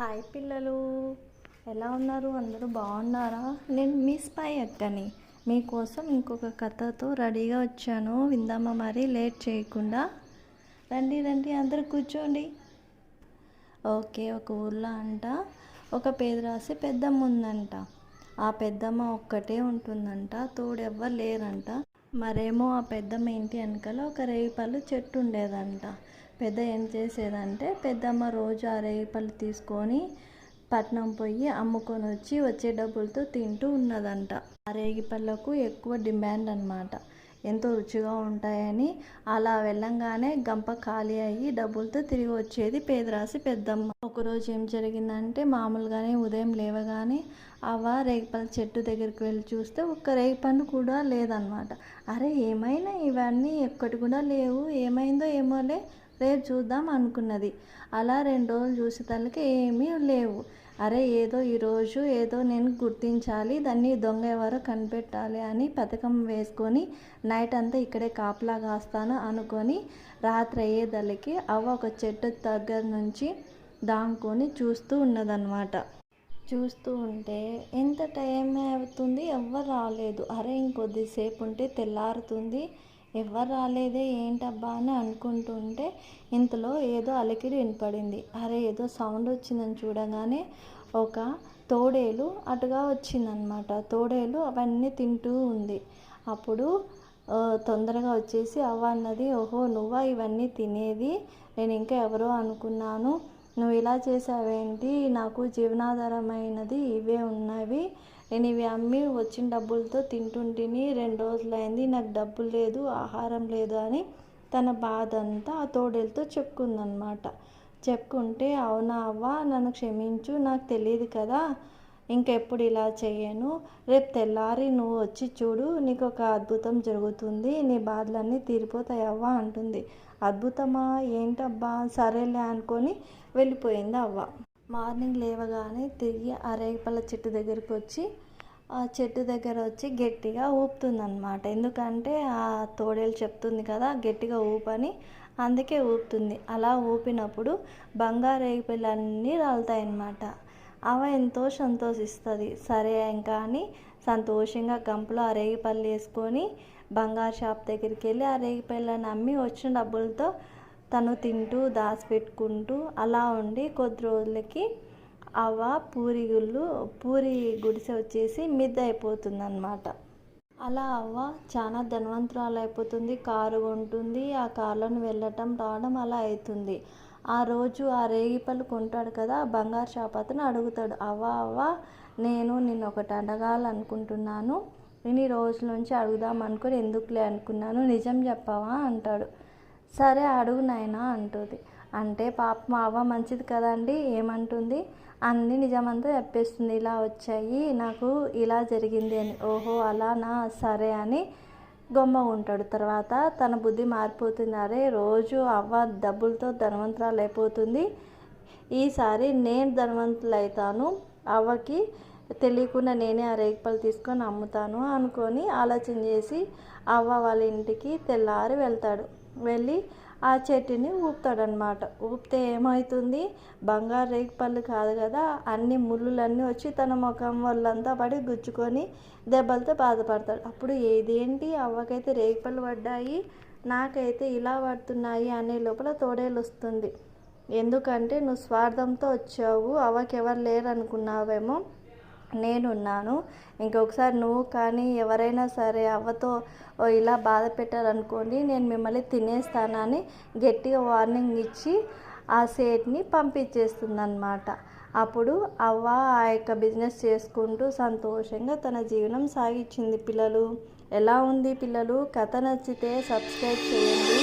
Hi పిల్లలు, ఎలా ఉన్నారు? అందరూ బాగున్నారా? నేను మీ స్పై అక్కని మీకోసం ఇంకొక కథతో రెడీగా వచ్చాను. విందామా? మరి లేట్ చేయకుండా రండి రండి, అందరూ కూర్చోండి. ఓకే, ఒక ఊర్లో అంట ఒక పేదరాశి పెద్దమ్మ ఉందంట. ఆ పెద్దమ్మ ఒక్కటే ఉంటుందంట, తోడెవ్వరు లేరంట. మరేమో ఆ పెద్దమ్మ ఇంటి వెనకాల ఒక రేగిపళ్ళు చెట్టు ఉండేదంట. పెద్ద ఏం చేసేదంటే, పెద్దమ్మ రోజు ఆ రేగిపళ్ళు తీసుకొని పట్నం పోయి అమ్ముకొని వచ్చే డబ్బులతో తింటూ ఉన్నదంట. ఆ రేగిపళ్ళకు ఎక్కువ డిమాండ్ అన్నమాట. ఎంతో రుచిగా ఉంటాయని అలా వెళ్ళంగానే గంప ఖాళీ అయ్యి డబ్బులతో తిరిగి వచ్చేది పేదరాశి పెద్దమ్మ. ఒకరోజు ఏం జరిగిందంటే, మామూలుగానే ఉదయం లేవగానే అవ్వ రేగిపళ్ళ చెట్టు దగ్గరికి వెళ్ళి చూస్తే ఒక్క రేగిపండు కూడా లేదనమాట. అరే, ఏమైనా ఇవన్నీ ఎక్కటి కూడా లేవు, ఏమైందో ఏమోలే, రేపు చూద్దాం అనుకున్నది. అలా 2 రోజులు చూసేసరికి ఏమీ లేవు. అరే, ఈరోజు ఏదో నేను గుర్తించాలి, దాన్ని దొంగ ఎవరో కనిపెట్టాలి అని పథకం వేసుకొని నైట్ అంతా ఇక్కడే కాపలా కాస్తాను అనుకొని రాత్రి అయ్యేదలకి అవ్వ ఒక చెట్టు దగ్గర నుంచి దాంకొని చూస్తూ ఉన్నదన్నమాట. చూస్తూ ఉంటే ఎంత టైం అవుతుంది, ఎవ్వరు రాలేదు. అరే, ఇంకొద్దిసేపు ఉంటే తెల్లారుతుంది, ఎవ్వరు రాలేదే, ఏంటబ్బా అని అనుకుంటుంటే ఇంతలో ఏదో అలికిడి వినపడింది. అరే, ఏదో సౌండ్ వచ్చిందని చూడగానే ఒక తోడేలు అటుగా వచ్చిందనమాట. తోడేలు అవన్నీ తింటూ ఉంది. అప్పుడు తొందరగా వచ్చేసి అవ్వ అన్నది, ఓహో, నువ్వా ఇవన్నీ తినేది? నేను ఇంకా ఎవరో అనుకున్నాను, నువ్వు ఇలా చేసావేంటి? నాకు జీవనాధారమైనది ఇవే ఉన్నవి, నేను ఇవి అమ్మి వచ్చిన డబ్బులతో తింటుంటిని, 2 రోజులైంది, నాకు డబ్బులు లేదు, ఆహారం లేదు అని తన బాధ అంతా ఆ తోడేలతో చెప్పుకుందనమాట. చెప్పుకుంటే, అవునా అవ్వ, నన్ను క్షమించు, నాకు తెలియదు కదా, ఇంకెప్పుడు ఇలా చేయను, రేపు తెల్లారి నువ్వు వచ్చి చూడు, నీకు ఒక అద్భుతం జరుగుతుంది, నీ బాధలన్నీ తీరిపోతాయి అవ్వ అంటుంది. అద్భుతమా? ఏంటబ్బా? సరేలే అనుకొని వెళ్ళిపోయింది అవ్వ. మార్నింగ్ లేవగానే తిరిగి ఆ రేగిపళ్ళ చెట్టు దగ్గరికి వచ్చి ఆ చెట్టు దగ్గర వచ్చి గట్టిగా ఊపుతుందన్నమాట. ఎందుకంటే ఆ తోడేలు చెప్తుంది కదా గట్టిగా ఊపని, అందుకే ఊపుతుంది. అలా ఊపినప్పుడు బంగారు రేగిపళ్ళన్నీ రాలుతాయన్నమాట. అవ్వ ఎంతో సంతోషిస్తుంది. సరే ఇంకా అని సంతోషంగా గంపలో ఆ రేగిపళ్ళు వేసుకొని బంగారు షాప్ దగ్గరికి వెళ్ళి ఆ రేగిపళ్ళని అమ్మి వచ్చిన డబ్బులతో తను తింటూ దాచిపెట్టుకుంటూ అలా ఉండి కొద్ది రోజులకి అవ్వ పూరి గుడిసె వచ్చేసి మిద్ద అయిపోతుందన్నమాట. అలా అవ్వ చాలా ధనవంతురాలు అయిపోతుంది. కారు కొంటుంది, ఆ కారులోని వెళ్ళటం రావడం అలా అవుతుంది. ఆ రోజు ఆ రేగిపళ్ళు కొంటాడు కదా, బంగారు షాప్ అతను అడుగుతాడు, అవ్వ, నేను నిన్ను ఒకటి అడగాలనుకుంటున్నాను, ఇన్ని రోజుల నుంచి అడుగుదాం అనుకుని ఎందుకులే అనుకున్నాను, నిజం చెప్పవా అంటాడు. సరే అడుగు నాయనా అంటుంది. అంటే పాపం అవ్వ మంచిది కదండి, ఏమంటుంది, అన్నీ నిజమంతా చెప్పేస్తుంది. ఇలా వచ్చాయి, నాకు ఇలా జరిగింది అని. ఓహో అలానా, సరే అని గొమ్మ ఉంటాడు. తర్వాత తన బుద్ధి మారిపోతుంది. అరే, రోజు అవ్వ డబ్బులతో ధనవంతురాలు అయిపోతుంది, ఈసారి నేను ధనవంతులు అవుతాను, అవ్వకి తెలియకుండా నేనే ఆ రేగిపళ్ళు తీసుకొని అమ్ముతాను అనుకొని ఆలోచన చేసి అవ్వ వాళ్ళ ఇంటికి తెల్లారి వెళ్తాడు. వెళ్ళి ఆ చెట్టుని ఊపుతాడనమాట. ఊపితే ఏమవుతుంది, బంగారు రేగిపళ్ళు కాదు కదా, అన్ని ముళ్ళులన్నీ వచ్చి తన ముఖం వాళ్ళంతా పడి గుచ్చుకొని దెబ్బలతో బాధపడతాడు. అప్పుడు ఏదేంటి, అవ్వకైతే రేగిపళ్ళు పడ్డాయి, నాకైతే ఇలా పడుతున్నాయి అనే లోపల తోడేలు వస్తుంది. ఎందుకంటే నువ్వు స్వార్థంతో వచ్చావు, అవ్వకి ఎవరు లేరు అనుకున్నావేమో, నేనున్నాను, ఇంకొకసారి నువ్వు కానీ ఎవరైనా సరే అవ్వతో ఇలా బాధ పెట్టారనుకోండి, నేను మిమ్మల్ని తినేస్తానని గట్టిగా వార్నింగ్ ఇచ్చి ఆ సేట్ని పంపించేస్తుందన్నమాట. అప్పుడు అవ్వ ఆ యొక్క బిజినెస్ చేసుకుంటూ సంతోషంగా తన జీవనం సాగించింది. పిల్లలు, ఎలా ఉంది పిల్లలు? కథ నచ్చితే సబ్స్క్రైబ్ చేయండి.